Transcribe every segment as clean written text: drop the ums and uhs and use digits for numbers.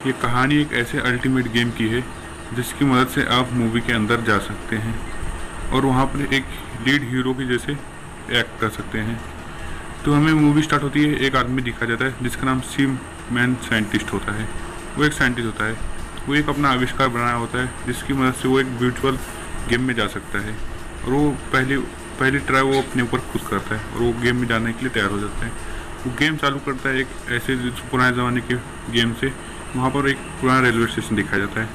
ये कहानी एक ऐसे अल्टीमेट गेम की है जिसकी मदद से आप मूवी के अंदर जा सकते हैं और वहाँ पर एक लीड हीरो की जैसे एक्ट कर सकते हैं। तो हमें मूवी स्टार्ट होती है, एक आदमी दिखा जाता है जिसका नाम सी मैन साइंटिस्ट होता है। वो एक साइंटिस्ट होता है, वो एक अपना आविष्कार बनाया होता है जिसकी मदद से वो एक वर्चुअल गेम में जा सकता है। और वो पहली ट्राई वो अपने ऊपर खुद करता है और वो गेम में जाने के लिए तैयार हो जाता है। वो गेम चालू करता है एक ऐसे पुराने ज़माने के गेम से। वहाँ पर एक पुराना रेलवे स्टेशन दिखाया जाता है,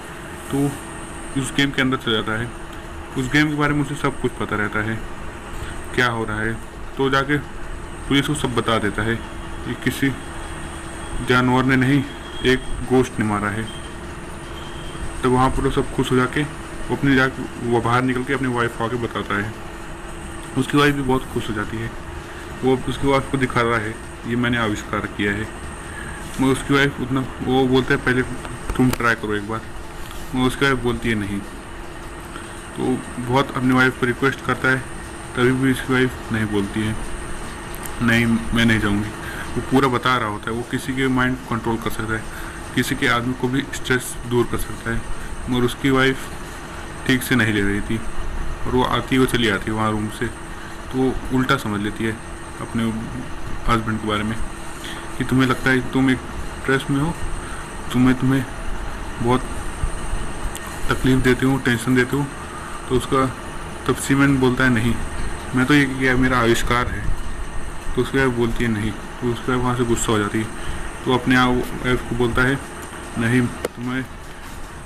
तो उस गेम के अंदर चला जाता है। उस गेम के बारे में उसे सब कुछ पता रहता है, क्या हो रहा है। तो जाके पुलिस को सब बता देता है कि किसी जानवर ने नहीं, एक गोश्त ने मारा है। तो वहाँ पर वो सब खुश हो जाके वो बाहर निकल के अपनी वाइफ को आके बताता है। उसकी वाइफ भी बहुत खुश हो जाती है। वो उसकी वाइफ को दिखा रहा है, ये मैंने आविष्कार किया है। मैं उसकी वाइफ वो बोलता है पहले तुम ट्राई करो एक बार। मैं उसकी वाइफ बोलती है नहीं। तो बहुत अपनी वाइफ को रिक्वेस्ट करता है, तभी भी उसकी वाइफ नहीं बोलती है, नहीं मैं नहीं जाऊँगी। वो पूरा बता रहा होता है, वो किसी के माइंड को कंट्रोल कर सकता है, किसी के आदमी को भी स्ट्रेस दूर कर सकता है। मगर उसकी वाइफ ठीक से नहीं ले रही थी और वो वो चली आती है वहाँ रूम से। तो वो उल्टा समझ लेती है अपने हस्बैंड के बारे में कि तुम्हें लगता है कि तुम एक स्ट्रेस में हो, तुम्हें बहुत तकलीफ़ देते हो, टेंशन देते हो। तो उसका तब सीमेंट बोलता है नहीं, मैं तो ये किया मेरा आविष्कार है। तो उसकी वाइफ बोलती है नहीं। तो उसकी वाइफ वहाँ से गुस्सा हो जाती है। तो अपने वाइफ को बोलता है नहीं,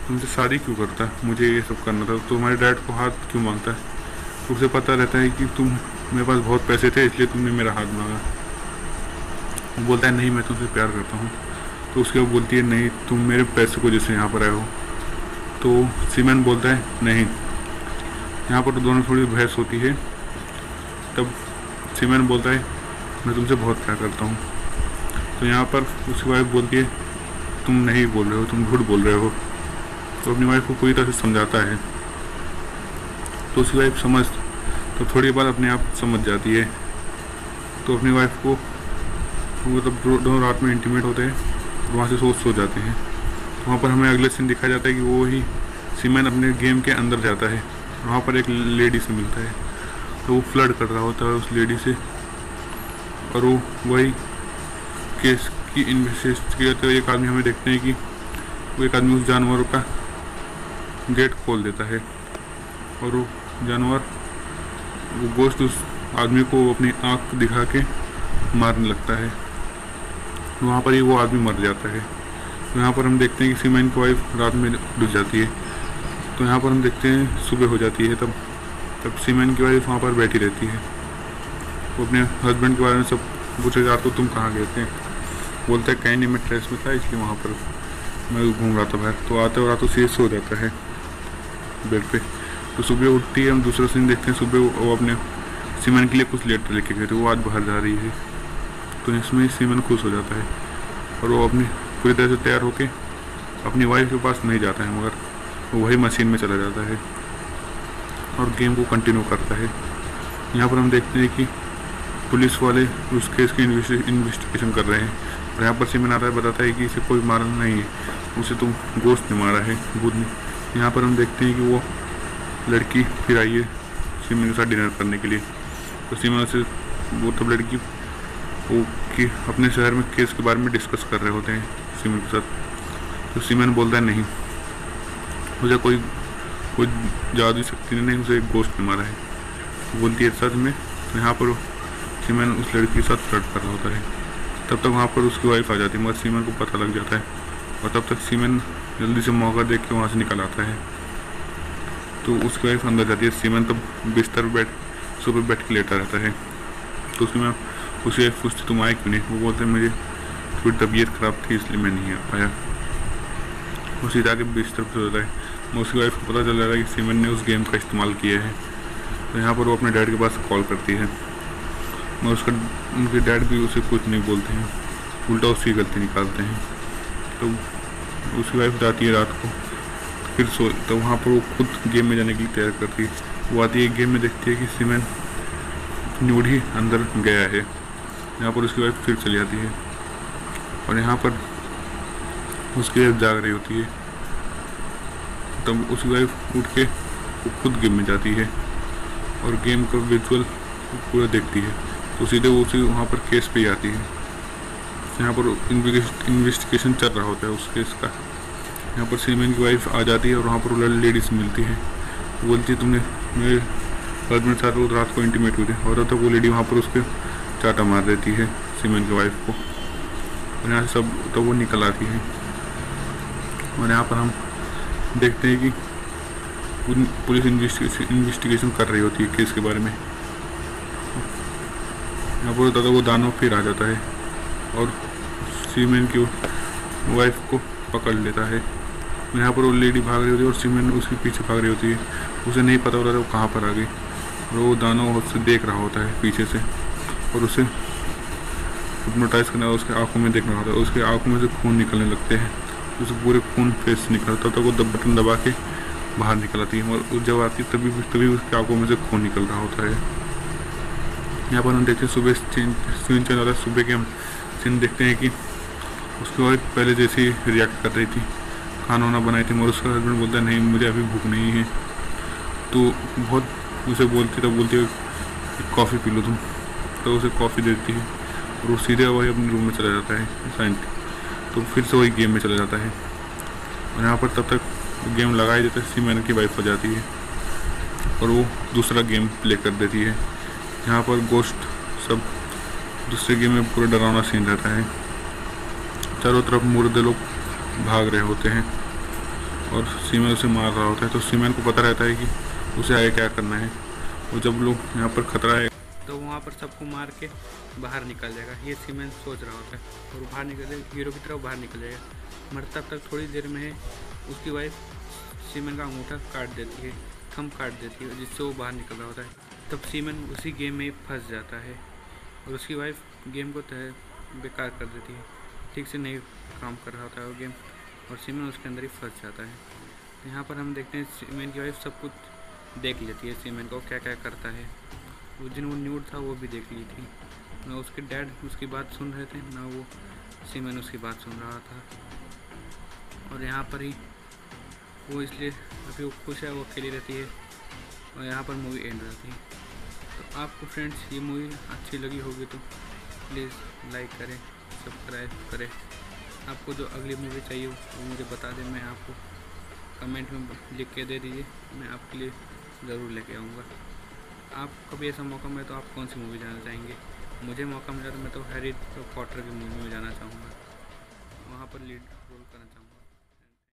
तुमसे शादी क्यों करता, मुझे ये सब करना था, तो तुम्हारे डैड को हाथ क्यों मांगता है। तो उसे पता रहता है कि मेरे पास बहुत पैसे थे इसलिए तुमने मेरा हाथ मांगा। वो बोलता है नहीं, मैं तुमसे प्यार करता हूँ। तो उसके वो बोलती है नहीं, तुम मेरे पैसे को जैसे यहाँ पर आए हो। तो सीमेंट बोलता है नहीं। यहाँ पर तो दोनों थोड़ी बहस होती है। तब सीमेंट बोलता है मैं तुमसे बहुत प्यार करता हूँ। तो यहाँ पर उसकी वाइफ बोलती है तुम नहीं बोल रहे हो, तुम झूठ बोल रहे हो। तो अपनी वाइफ को पूरी तरह से समझाता है। तो उसकी वाइफ तो थोड़ी बार अपने आप समझ जाती है। तो अपनी वाइफ को मतलब दोनों रात में इंटीमेट होते हैं, वहाँ से सो जाते हैं। तो वहाँ पर हमें अगले सीन दिखाया जाता है कि वो ही सीमेन अपने गेम के अंदर जाता है, वहाँ पर एक लेडी से मिलता है। तो वो फ्लर्ट कर रहा होता है उस लेडी से और वो वही केस की इन्वेस्टिगेट करते हुए एक आदमी हमें देखते हैं कि वो एक आदमी उस जानवर का गेट खोल देता है और वो जानवर वो गोश्त उस आदमी को अपनी आँख दिखा के मारने लगता है। वहाँ पर ही वो आदमी मर जाता है। तो यहाँ पर हम देखते हैं कि सीमेन की वाइफ रात में डूब जाती है। तो यहाँ पर हम देखते हैं सुबह हो जाती है। तब सीमेन की वाइफ वहाँ पर बैठी रहती है। वो अपने हस्बैंड के बारे में सब पूछे जाते हो तुम कहाँ गए थे। बोलता है कहीं नहीं, मैं ट्रेस में था इसलिए वहाँ पर मैं घूम रहा था बाहर। तो आते रातों सीरियस हो जाता है बेड पे। तो सुबह उठती है, हम दूसरा सीन देखते हैं। सुबह वो अपने सीमेन के लिए कुछ लेटर लेके गए थे, वो आज बाहर जा रही है। तो इसमें सीमेन खुश हो जाता है और वो अपनी पूरी तरह से तैयार होके अपनी वाइफ के पास नहीं जाता है, मगर वो वही मशीन में चला जाता है और गेम को कंटिन्यू करता है। यहाँ पर हम देखते हैं कि पुलिस वाले उस केस की इन्वेस्टिगेशन कर रहे हैं और यहाँ पर सीमेन आता है, बताता है कि इसे कोई मारा नहीं है, उसे तुम गोश्त ने मारा है, खुद ने। यहाँ पर हम देखते हैं कि वो लड़की फिर आई है सीमेन के साथ डिनर करने के लिए। तो सीमेन से वो तब लड़की वो कि अपने शहर में केस के बारे में डिस्कस कर रहे होते हैं सीमेन के साथ। तो सीमेन बोलता है नहीं, मुझे कोई जादुई शक्ति ने नहीं, उसे एक गोश्त ने मारा है। बोलती है सच में। तो यहाँ पर सीमेन उस लड़की के साथ फ्लर्ट कर रहा होता है। तब तक वहाँ पर उसकी वाइफ आ जाती है, मगर सीमेन को पता लग जाता है और तब तक सीमेन जल्दी से मौका देख के वहाँ से निकल आता है। तो उसकी वाइफ अंदर जाती है। सीमेन तब बिस्तर सुबह बैठ के लेटा रहता है। तो उसकी वाइफ पूछती तुम आए क्यों नहीं। वो बोलते हैं मुझे थोड़ी तबीयत ख़राब थी इसलिए मैं नहीं आ पाया। उसी जाके बिस्तर पर होता है। उसकी वाइफ को पता चल जाता है कि सीमेन ने उस गेम का इस्तेमाल किया है। तो यहाँ पर वो अपने डैड के पास कॉल करती है, मगर उनके डैड भी उसे कुछ नहीं बोलते हैं, उल्टा उसकी गलती निकालते हैं। तो उसकी वाइफ जाती है रात को फिर तो वहाँ पर वो खुद गेम में जाने की तैयार करती है। वो आती है गेम में, देखती है कि सीमेन न्यूड ही अंदर गया है। यहाँ पर उसकी वाइफ फिर चली जाती है और यहाँ पर उसकी वाइफ जाग रही होती है, तब उसकी वाइफ उठ के खुद गेम में जाती है और गेम का विजुअल पूरा देखती है। तो सीधे वो उसी वहाँ पर केस पे आती है। यहाँ पर इन्वेस्टिगेशन चल रहा होता है उस केस का। यहाँ पर सीमेन की वाइफ आ जाती है और वहाँ पर वो लेडीज मिलती है, बोलती है तुमने मेरे हस्बैंड साथ वो रात को इंटीमेट हुई थी, और तब वो लेडी वहाँ पर उसके चाटा मार देती है सीमेन की वाइफ को। और यहाँ से सब तब वो निकल आती है। और यहाँ पर हम देखते हैं कि पुलिस इन्वेस्टिगेशन कर रही होती है केस के बारे में। यहाँ पर दादा वो दानव फिर आ जाता है और सीमेन की वाइफ को पकड़ लेता है। यहाँ पर वो लेडी भाग रही होती है और सीमेन उसके पीछे भाग रही होती है। उसे नहीं पता होता था वो कहाँ पर आ गई, और वो दानव उससे देख रहा होता है पीछे से और उसे हिप्नोटाइज करना, उसके आंखों में देखना होता है। उसके आंखों में से खून निकलने लगते हैं, उसे पूरे खून फेस निकलता है। तब तक वो बटन दबा के बाहर निकल आती है और जब आती है तभी उसकी आंखों में से खून निकल रहा होता है। यहाँ पर हम देखते हैं सुबह सीन चल रहा है। सुबह के हम सीन देखते हैं कि उसकी वाइफ पहले जैसे ही रिएक्ट कर रही थी, खाना वाना बनाई थी, और उसका हस्बैंड बोलता है नहीं मुझे अभी भूख नहीं है। तो बहुत उसे बोलती है कॉफ़ी पी लो तुम, तो उसे कॉफ़ी देती है और वो सीधे वही अपने रूम में चला जाता है साइंट। तो फिर से वही गेम में चला जाता है और यहाँ पर तब तक गेम लगा ही देता है। सीमेन की वाइफ हो जाती है और वो दूसरा गेम प्ले कर देती है। यहाँ पर गोश्त सब दूसरे गेम में पूरा डरावना सीन रहता है। चारों तरफ मुर्दे लोग भाग रहे होते हैं और सीमेन उसे मार रहा होता है। तो सीमेन को पता रहता है कि उसे आगे क्या करना है। और जब लोग यहाँ पर खतरा है तो वहाँ पर सबको मार के बाहर निकल जाएगा, ये सीमेन सोच रहा होता है। और बाहर निकल जाएगा, हीरो की तरफ बाहर निकल जाएगा। मरता तक थोड़ी देर में है उसकी वाइफ सीमेन का अंगूठा काट देती है, थंब काट देती है, जिससे वो बाहर निकल रहा होता है। तब सीमेन उसी गेम में फंस जाता है और उसकी वाइफ गेम को बेकार कर देती है, ठीक से नहीं काम कर रहा होता है वो गेम, और सीमेन उसके अंदर ही फंस जाता है। यहाँ पर हम देखते हैं सीमेन की वाइफ सब कुछ देख लेती है, सीमेन को क्या क्या करता है। उस दिन वो न्यूड था वो भी देख ली थी, ना उसके डैड उसकी बात सुन रहे थे ना वो सीमेन उसकी बात सुन रहा था। और यहाँ पर ही वो इसलिए अभी वो खुश है, वो अकेली रहती है और यहाँ पर मूवी एंड रहती है। तो आपको फ्रेंड्स ये मूवी अच्छी लगी होगी तो प्लीज़ लाइक करें, सब्सक्राइब करें। आपको जो अगली मूवी चाहिए वो मुझे बता दें, मैं आपको कमेंट में लिख के दे दीजिए, मैं आपके लिए ज़रूर लेके आऊँगा। आपको कभी ऐसा मौका मिले तो आप कौन सी मूवी जाना चाहेंगे? मुझे मौका मिला तो मैं तो हैरी पॉटर की मूवी में जाना चाहूँगा, वहाँ पर लीड